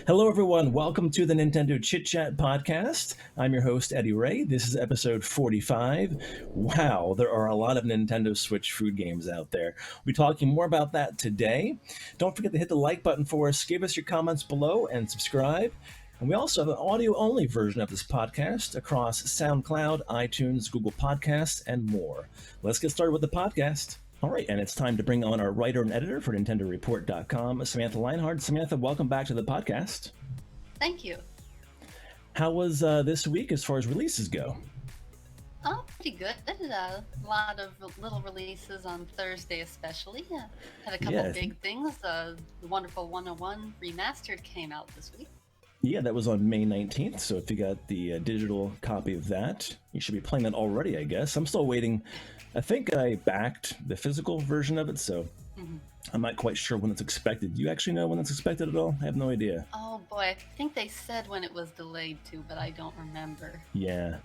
Hello, everyone. Welcome to the Nintendo Chit Chat podcast. I'm your host, EDDY RAY. This is episode 45. Wow, there are a lot of Nintendo Switch food games out there. We'll be talking more about that today. Don't forget to hit the like button for us, give us your comments below, and subscribe. And we also have an audio-only version of this podcast across SoundCloud, iTunes, Google Podcasts, and more. Let's get started with the podcast. All right, and it's time to bring on our writer and editor for NintendoReport.com, Samantha Leinhard. Samantha, welcome back to the podcast. Thank you. How was this week as far as releases go? Oh, pretty good. A lot of little releases on Thursday especially. Had a couple big things. The wonderful 101 Remastered came out this week. Yeah, that was on May 19th, so if you got the digital copy of that, you should be playing that already, I guess. I'm still waiting. I think I backed the physical version of it, so I'm not quite sure when it's expected. Do you actually know when it's expected at all? I have no idea. Oh boy, I think they said when it was delayed to, but I don't remember. Yeah.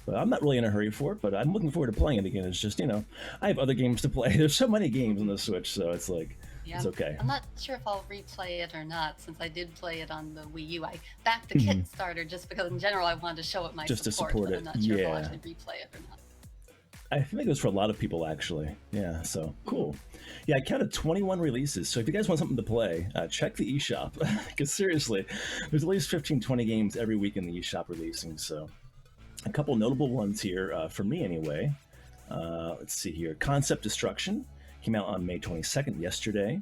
But I'm not really in a hurry for it, but I'm looking forward to playing it again. It's just, I have other games to play. There's so many games on the Switch, so it's like, it's okay. I'm not sure if I'll replay it or not, since I did play it on the Wii U. I backed the Kit starter just because in general I wanted to show it my just support, to support but it. I'm not sure if I'll actually replay it or not. I think it was for a lot of people, actually. Yeah, so cool. Yeah, I counted 21 releases, so if you guys want something to play, check the eShop. Because seriously, there's at least 15, 20 games every week in the eShop releasing, so a couple notable ones here, for me anyway. Let's see here. Concept Destruction came out on May 22nd, yesterday.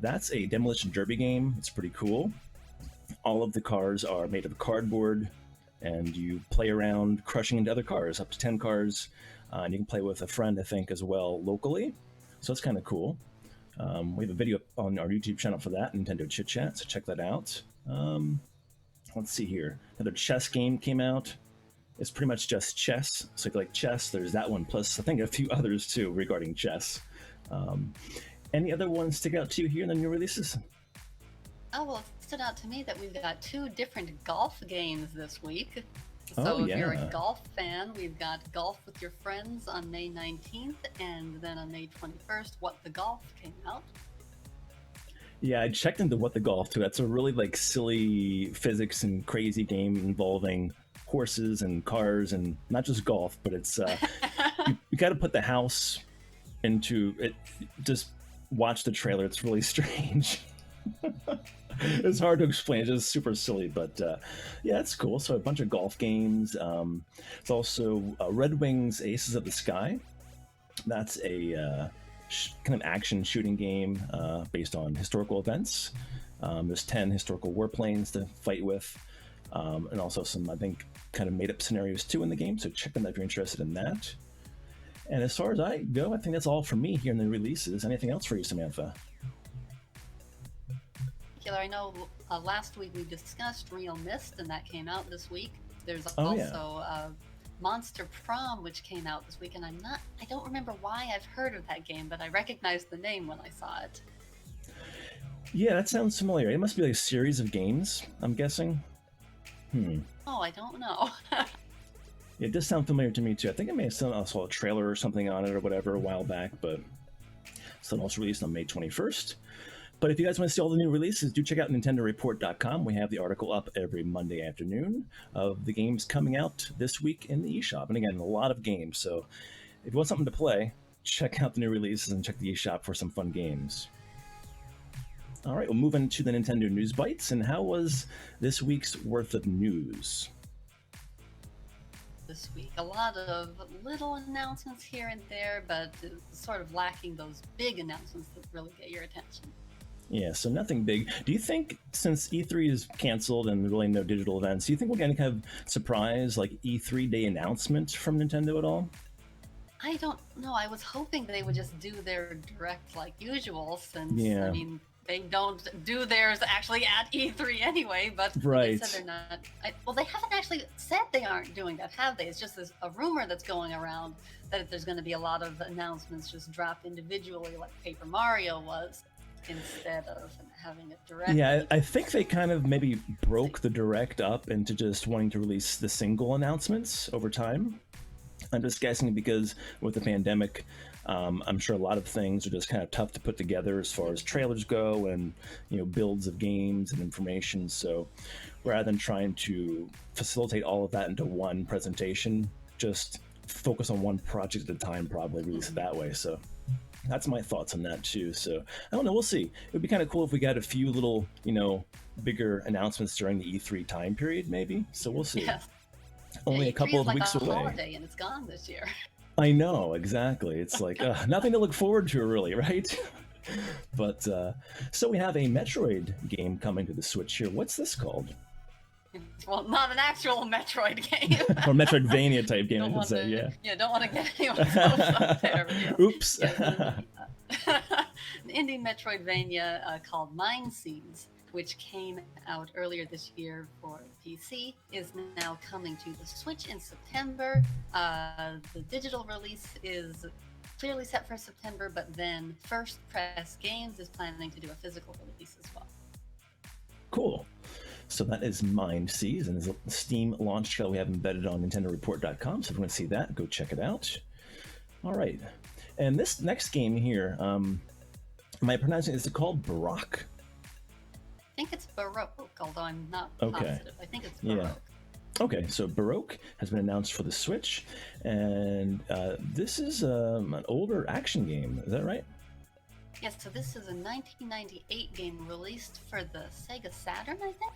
That's a demolition derby game. It's pretty cool. All of the cars are made of cardboard, and you play around crushing into other cars, up to 10 cars. And you can play with a friend, I think, as well, locally. So that's kind of cool. We have a video on our YouTube channel for that, Nintendo Chit Chat, so check that out. Let's see here. Another chess game came out. It's pretty much just chess. So if you like chess, there's that one, plus I think a few others too regarding chess. Any other ones stick out to you here in the new releases? Oh, well, it stood out to me that we've got two different golf games this week. So if you're a golf fan, we've got Golf with Your Friends on May 19th, and then on May 21st, What the Golf came out. Yeah, I checked into What the Golf too. That's a really silly physics and crazy game involving horses and cars and not just golf, but it's you got to put the house into it. Just watch the trailer. It's really strange. It's hard to explain. It's just super silly, but yeah, it's cool. So a bunch of golf games. It's also Red Wings Aces of the Sky. That's a kind of action shooting game based on historical events. There's 10 historical warplanes to fight with, and also some, I think, kind of made-up scenarios too in the game. So check them out if you're interested in that. And as far as I go, I think that's all for me here in the releases. Anything else for you, Samantha? I know last week we discussed Real Mist, and that came out this week. There's also Monster Prom, which came out this week, and I don't remember why I've heard of that game, but I recognized the name when I saw it. Yeah, that sounds familiar. It must be like a series of games, I'm guessing. Oh, I don't know. It does sound familiar to me too. I think I may have saw a trailer or something on it or whatever a while back, but it's also released on May 21st. But if you guys want to see all the new releases, do check out NintendoReport.com. We have the article up every Monday afternoon of the games coming out this week in the eShop. And again, a lot of games. So if you want something to play, check out the new releases and check the eShop for some fun games. All right, we'll move into the Nintendo News Bites. And how was this week's worth of news? This week, a lot of little announcements here and there, but sort of lacking those big announcements that really get your attention. Yeah, so nothing big. Do you think, since E3 is canceled and really no digital events, do you think we'll get any kind of surprise, like E3 day announcement from Nintendo at all? I don't know. I was hoping they would just do their direct like usual, since, I mean, they don't do theirs actually at E3 anyway, but they said they're not. Well, they haven't actually said they aren't doing that, have they? It's just a rumor that's going around that there's going to be a lot of announcements just dropped individually like Paper Mario was, instead of having it direct. Yeah, I think they kind of maybe broke the direct up into just wanting to release the single announcements over time. I'm just guessing because with the pandemic, I'm sure a lot of things are just kind of tough to put together as far as trailers go and builds of games and information. So rather than trying to facilitate all of that into one presentation, just focus on one project at a time, probably release it that way. So that's my thoughts on that too. So I don't know, we'll see. It would be kind of cool if we got a few little bigger announcements during the E3 time period, maybe. So we'll see. Yes. Only a couple of weeks away. Holiday and it's gone this year. I know, exactly. It's like nothing to look forward to, really, right? But so we have a Metroid game coming to the Switch here. What's this called? Well, not an actual Metroid game. Or Metroidvania type game, I should say, yeah. Yeah, don't want to get anyone's hopes up there. Oops. An indie Metroidvania called Mind Seeds, which came out earlier this year for PC, is now coming to the Switch in September. The digital release is clearly set for September, but then First Press Games is planning to do a physical release as well. Cool. So that is Mind Seeds, and there's a Steam launch trailer we have embedded on NintendoReport.com. So if you want to see that, go check it out. All right. And this next game here, am I pronouncing it? Is it called Baroque? I think it's Baroque, although I'm not positive. I think it's Baroque. Yeah. Okay, so Baroque has been announced for the Switch, and this is an older action game. Is that right? Yes, so this is a 1998 game released for the Sega Saturn, I think?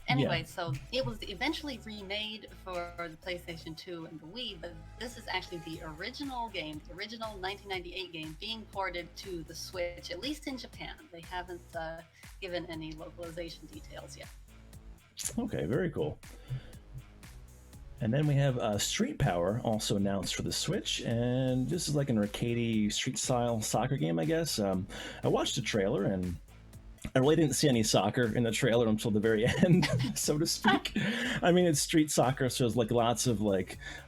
Anyway, so it was eventually remade for the PlayStation 2 and the Wii, but this is actually the original game, the original 1998 game being ported to the Switch, at least in Japan. They haven't given any localization details yet. Okay, very cool. And then we have Street Power also announced for the Switch, and this is like an arcadey street-style soccer game, I guess. I watched the trailer, and I really didn't see any soccer in the trailer until the very end, so to speak. I mean, it's street soccer, so it's like lots of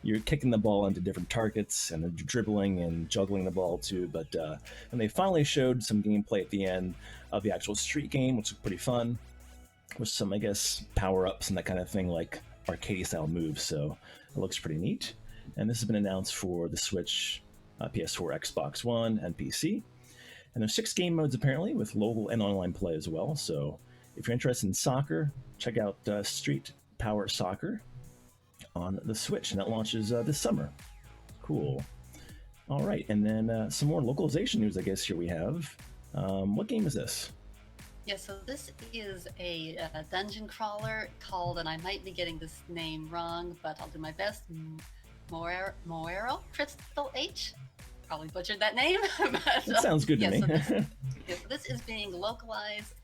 you're kicking the ball into different targets and then dribbling and juggling the ball too. But and they finally showed some gameplay at the end of the actual street game, which was pretty fun, with some, I guess, power-ups and that kind of thing, like arcade-style moves. So it looks pretty neat. And this has been announced for the Switch, PS4, Xbox One, and PC. And there's 6 game modes apparently, with local and online play as well. So if you're interested in soccer, check out Street Power Soccer on the Switch, and that launches this summer. Cool. All right, and then some more localization news, I guess, here we have. What game is this? Yeah, so this is a dungeon crawler called, and I might be getting this name wrong, but I'll do my best, Moero Crystal H? Probably butchered that name. But, that sounds good to me. So this is being localized.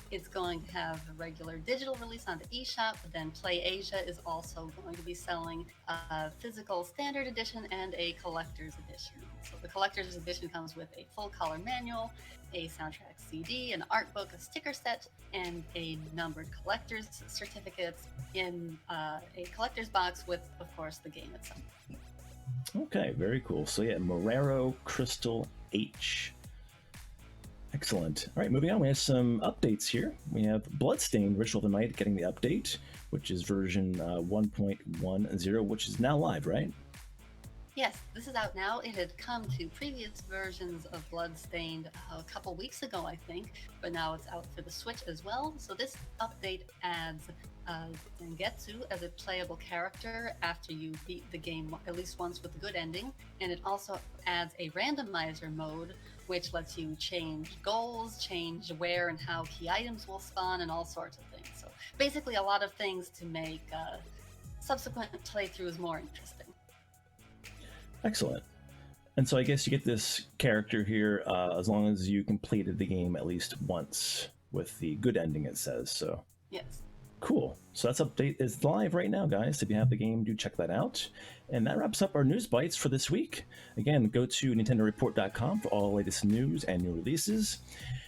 It's going to have a regular digital release on the eShop, but then Play Asia is also going to be selling a physical standard edition and a collector's edition. So the collector's edition comes with a full color manual, a soundtrack CD, an art book, a sticker set, and a numbered collector's certificates in a collector's box with, of course, the game itself. Okay, very cool. So yeah, Moero Crystal H. Excellent. All right, moving on, we have some updates here. We have Bloodstained Ritual of the Night getting the update, which is version 1.10, which is now live, right? Yes, this is out now. It had come to previous versions of Bloodstained a couple weeks ago, I think, but now it's out for the Switch as well. So this update adds Zangetsu as a playable character after you beat the game at least once with a good ending, and it also adds a randomizer mode, which lets you change goals, change where and how key items will spawn, and all sorts of things. So basically a lot of things to make subsequent playthroughs more interesting. Excellent. And so I guess you get this character here as long as you completed the game at least once with the good ending, it says. So yes. Cool. So that's update is live right now, guys. If you have the game, do check that out. And that wraps up our news bites for this week. Again, go to NintendoReport.com for all the latest news and new releases.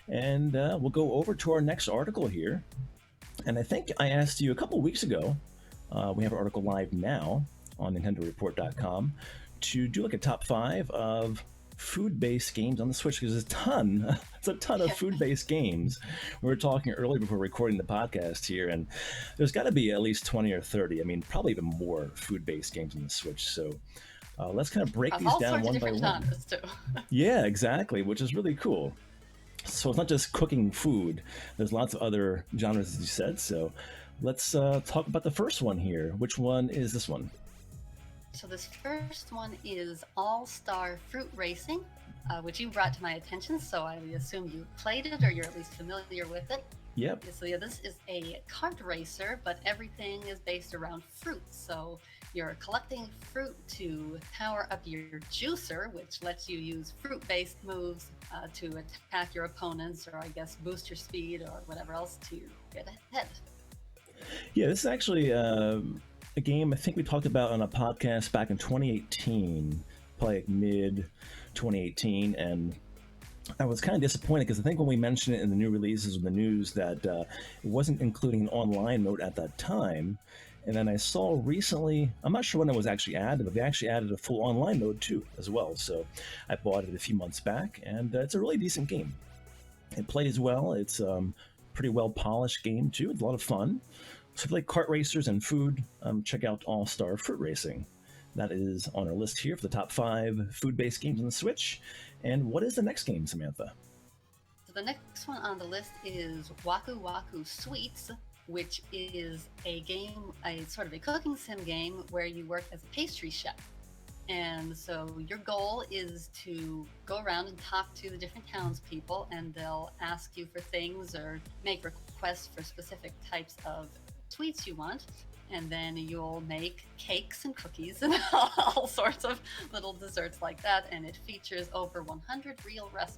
And we'll go over to our next article here. And I think I asked you a couple weeks ago, we have an article live now on NintendoReport.com, to do like a top 5 of food-based games on the Switch. There's a ton. It's a ton of food-based games. We were talking earlier before recording the podcast here, and there's got to be at least 20 or 30. I mean, probably even more food-based games on the Switch. So let's kind of break these down one by one. Too. Yeah, exactly, which is really cool. So it's not just cooking food. There's lots of other genres, as you said. So let's talk about the first one here. Which one is this one? So this first one is All-Star Fruit Racing, which you brought to my attention. So I assume you played it, or you're at least familiar with it. Yep. So yeah, this is a kart racer, but everything is based around fruit. So you're collecting fruit to power up your juicer, which lets you use fruit-based moves to attack your opponents, or I guess boost your speed, or whatever else to get ahead. Yeah, this is actually a game I think we talked about on a podcast back in 2018, probably like mid 2018, and I was kind of disappointed because I think when we mentioned it in the new releases of the news that it wasn't including an online mode at that time. And then I saw recently, I'm not sure when it was actually added, but they actually added a full online mode too as well. So I bought it a few months back, and it's a really decent game. It plays well. It's pretty well polished game too. It's a lot of fun. So if you like kart racers and food, check out All-Star Fruit Racing. That is on our list here for the top 5 food-based games on the Switch. And what is the next game, Samantha? So the next one on the list is Waku Waku Sweets, which is a game, a sort of a cooking sim game where you work as a pastry chef. And so your goal is to go around and talk to the different townspeople, and they'll ask you for things or make requests for specific types of sweets you want. And then you'll make cakes and cookies and all sorts of little desserts like that. And it features over 100 real recipes.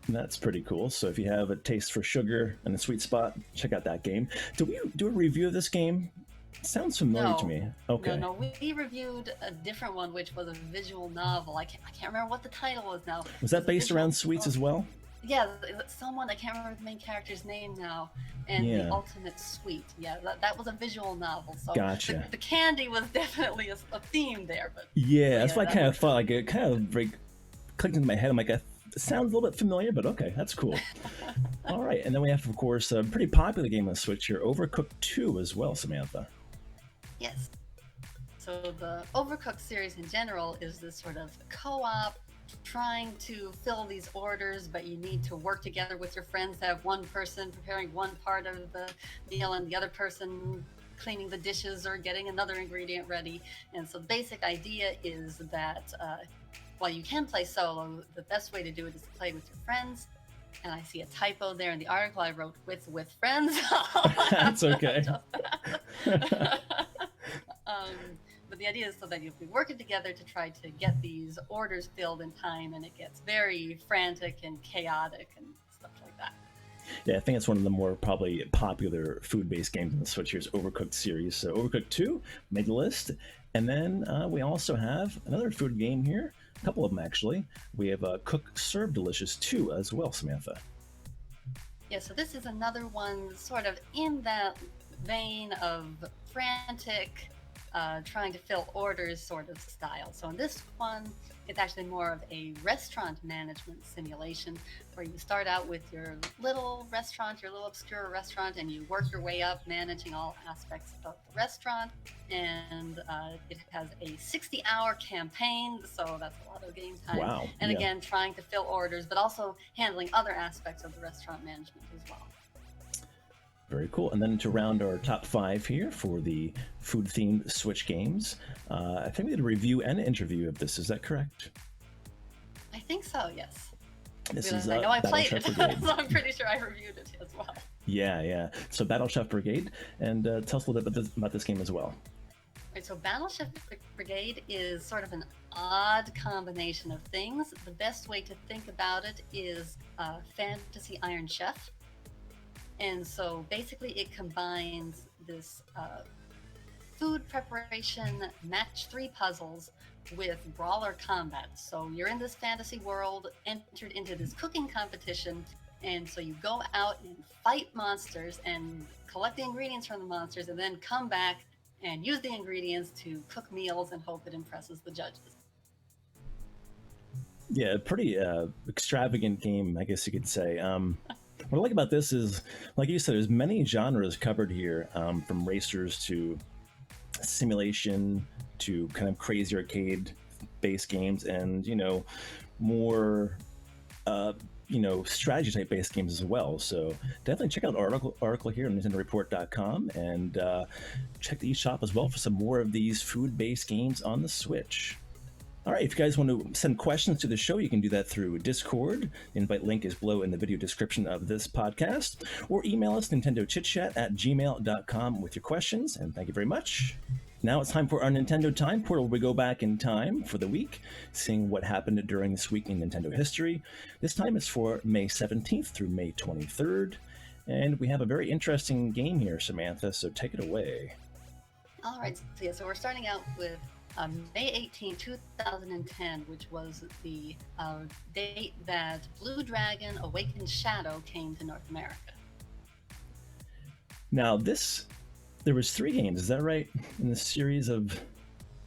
That's pretty cool. So if you have a taste for sugar and a sweet spot, check out that game. Did we do a review of this game? It sounds familiar to me. Okay. No, we reviewed a different one, which was a visual novel. I can't remember what the title was now. Was that based around sweets as well? Yeah, someone, I can't remember the main character's name now, and The Ultimate Sweet. Yeah, that was a visual novel. So gotcha. The candy was definitely a theme there. But that's what I kind of thought. Like it kind of like clicked into my head. I'm like, it sounds a little bit familiar, but okay, that's cool. All right, and then we have, of course, a pretty popular game on Switch here, Overcooked 2 as well, Samantha. Yes. So the Overcooked series in general is this sort of co-op, trying to fill these orders, but you need to work together with your friends to have one person preparing one part of the meal and the other person cleaning the dishes or getting another ingredient ready. And so the basic idea is that while you can play solo, the best way to do it is to play with your friends. And I see a typo there in the article I wrote with friends. That's okay. But the idea is so that you'll be working together to try to get these orders filled in time, and it gets very frantic and chaotic and stuff like that. Yeah, I think it's one of the more probably popular food-based games on the Switch here's Overcooked series. So Overcooked 2 made the list. And then we also have another food game here, a couple of them actually. We have Cook Serve Delicious 2 as well, Samantha. Yeah, so this is another one sort of in that vein of frantic, trying to fill orders sort of style. So in this one, it's actually more of a restaurant management simulation where you start out with your little restaurant, your little obscure restaurant, and you work your way up managing all aspects of the restaurant. And it has a 60-hour campaign, so that's a lot of game time. Wow. And again, trying to fill orders, but also handling other aspects of the restaurant management as well. Very cool. And then to round our top 5 here for the food-themed Switch games, I think we did a review and an interview of this. Is that correct? I think so, yes. This is I know I played it, Brigade. So I'm pretty sure I reviewed it as well. Yeah. So Battle Chef Brigade, and tell us a little bit about this game as well. Right, so Battle Chef Brigade is sort of an odd combination of things. The best way to think about it is Fantasy Iron Chef. And so basically it combines this food preparation match 3 puzzles with brawler combat. So you're in this fantasy world, entered into this cooking competition, and so you go out and fight monsters and collect the ingredients from the monsters, and then come back and use the ingredients to cook meals and hope it impresses the judges. Yeah, pretty extravagant game, I guess you could say. What I like about this is, like you said, there's many genres covered here, from racers to simulation to kind of crazy arcade based games, and more strategy type based games as well. So definitely check out our article here on NintendoReport.com, and check the eShop as well for some more of these food based games on the Switch. All right, if you guys want to send questions to the show, you can do that through Discord. The invite link is below in the video description of this podcast, or email us nintendochitchat@gmail.com with your questions, and thank you very much. Now it's time for our Nintendo Time Portal. We go back in time for the week, seeing what happened during this week in Nintendo history. This time it's for May 17th through May 23rd, and we have a very interesting game here, Samantha, so take it away. All right, so we're starting out with May 18, 2010, which was the date that Blue Dragon Awakened Shadow came to North America. Now there was 3 games, is that right, in the series of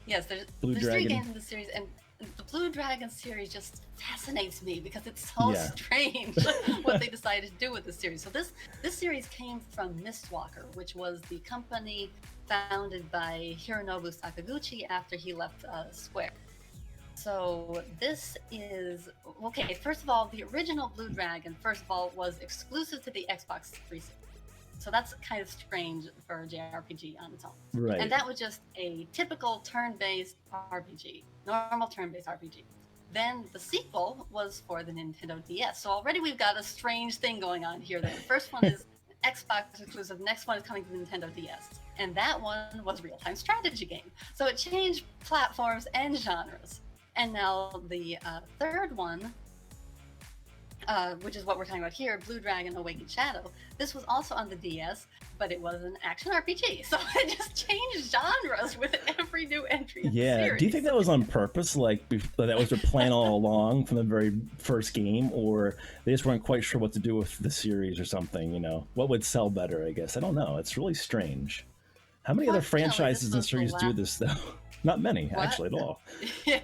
Yes, there's 3 games in the series, and the Blue Dragon series just fascinates me because it's so strange what they decided to do with this series. So this series came from Mistwalker, which was the company founded by Hironobu Sakaguchi after he left Square. So this is, okay, first of all, the original Blue Dragon, first of all, was exclusive to the Xbox 360. So that's kind of strange for a JRPG on its own. Right. And that was just a typical turn-based RPG, normal turn-based RPG. Then the sequel was for the Nintendo DS. So already we've got a strange thing going on here. The first one is Xbox exclusive, next one is coming to the Nintendo DS. And that one was real-time strategy game. So it changed platforms and genres. And now the third one, which is what we're talking about here, Blue Dragon Awakened Shadow. This was also on the DS, but it was an action RPG. So it just changed genres with every new entry in the series. Do you think that was on purpose? Like, that was their plan all along from the very first game? Or they just weren't quite sure what to do with the series or something, What would sell better, I guess? I don't know. It's really strange. How many other franchises and series do this, though? Not many, actually, at all. Yeah.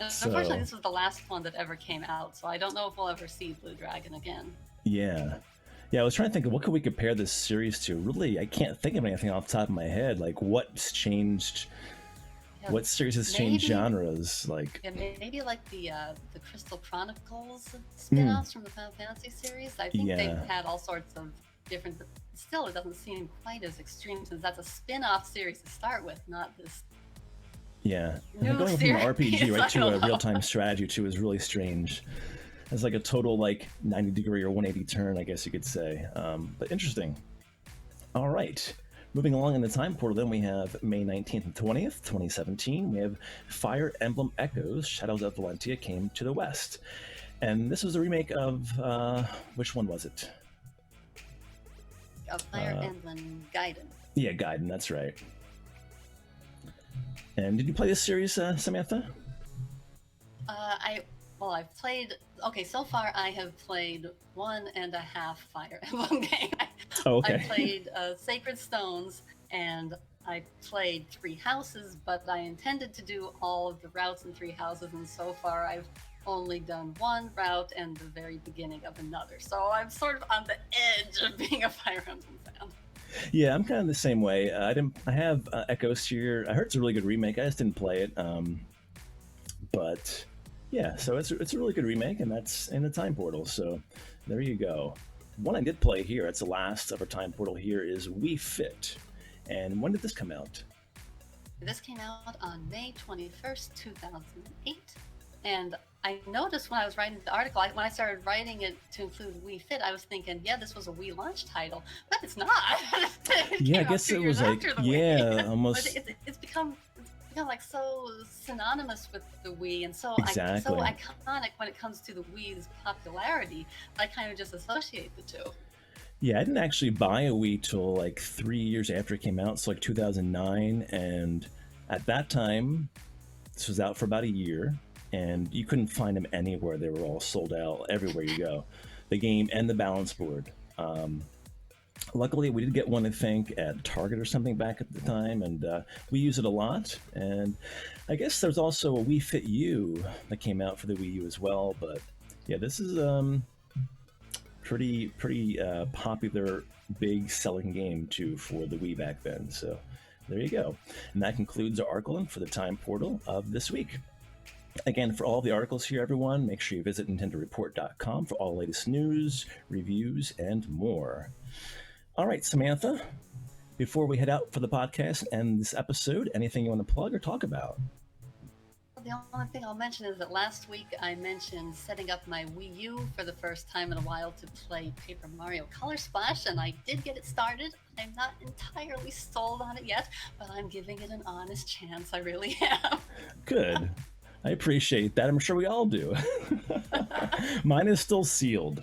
Unfortunately, this was the last one that ever came out, so I don't know if we'll ever see Blue Dragon again. Yeah, I was trying to think of what could we compare this series to. Really, I can't think of anything off the top of my head. Like, what's changed? Yeah, what series has changed genres? Like, maybe like the Crystal Chronicles spin-offs from the Final Fantasy series. I think they've had all sorts of different, but still, it doesn't seem quite as extreme since that's a spin-off series to start with, not this. Yeah, and going from an RPG right to a real-time strategy too is really strange. It's like a total 90-degree or 180 turn, I guess you could say. But interesting. All right, moving along in the time portal, then we have May 19th and 20th, 2017. We have Fire Emblem Echoes: Shadows of Valentia came to the West, and this was a remake of which one was it? Fire Emblem Gaiden. Yeah, Gaiden. That's right. And did you play this series, Samantha? I've played. Okay, so far I have played 1.5 Fire Emblem games. Oh, okay. I played Sacred Stones, and I played 3 Houses, but I intended to do all of the routes in 3 Houses, and so far I've only done 1 route and the very beginning of another. So I'm sort of on the edge of being a Fire Emblem fan. Yeah, I'm kind of the same way. I have Echoes here. I heard it's a really good remake. I just didn't play it. But yeah, so it's a really good remake, and that's in the time portal. So there you go. One I did play here, it's the last of our time portal here, is Wii Fit. And when did this come out? This came out on May 21st, 2008. And I noticed when I was writing the article, when I started writing it to include Wii Fit, I was thinking, yeah, this was a Wii launch title, but it's not. Yeah, I guess it was almost. But it's become like so synonymous with the Wii, and so so iconic when it comes to the Wii's popularity. I kind of just associate the two. Yeah, I didn't actually buy a Wii till 3 years after it came out, so 2009, and at that time, this was out for about a year. And you couldn't find them anywhere. They were all sold out everywhere you go. The game and the balance board. Luckily, we did get one, I think, at Target or something back at the time, and we use it a lot. And I guess there's also a Wii Fit U that came out for the Wii U as well. But yeah, this is pretty popular, big selling game too for the Wii back then. So there you go. And that concludes our article for the Time Portal of this week. Again, for all the articles here, everyone, make sure you visit NintendoReport.com for all the latest news, reviews, and more. All right, Samantha, before we head out for the podcast and this episode, anything you want to plug or talk about? The only thing I'll mention is that last week I mentioned setting up my Wii U for the first time in a while to play Paper Mario Color Splash, and I did get it started. I'm not entirely sold on it yet, but I'm giving it an honest chance. I really am. Good. I appreciate that. I'm sure we all do. Mine is still sealed.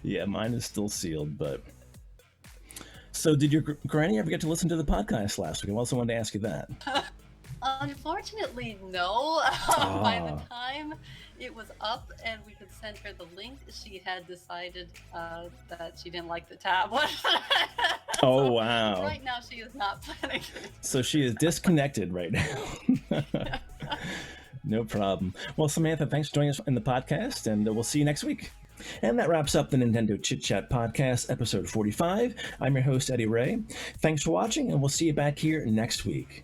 Yeah, mine is still sealed, but... So did your granny ever get to listen to the podcast last week? I also wanted to ask you that. Unfortunately, no. By the time it was up and we could send her the link, she had decided that she didn't like the tablet. Oh, wow. Right now, she is not planning. So she is disconnected right now. No problem. Well, Samantha, thanks for joining us in the podcast, and we'll see you next week. And that wraps up the Nintendo Chit Chat Podcast, episode 45. I'm your host, EDDY RAY. Thanks for watching, and we'll see you back here next week.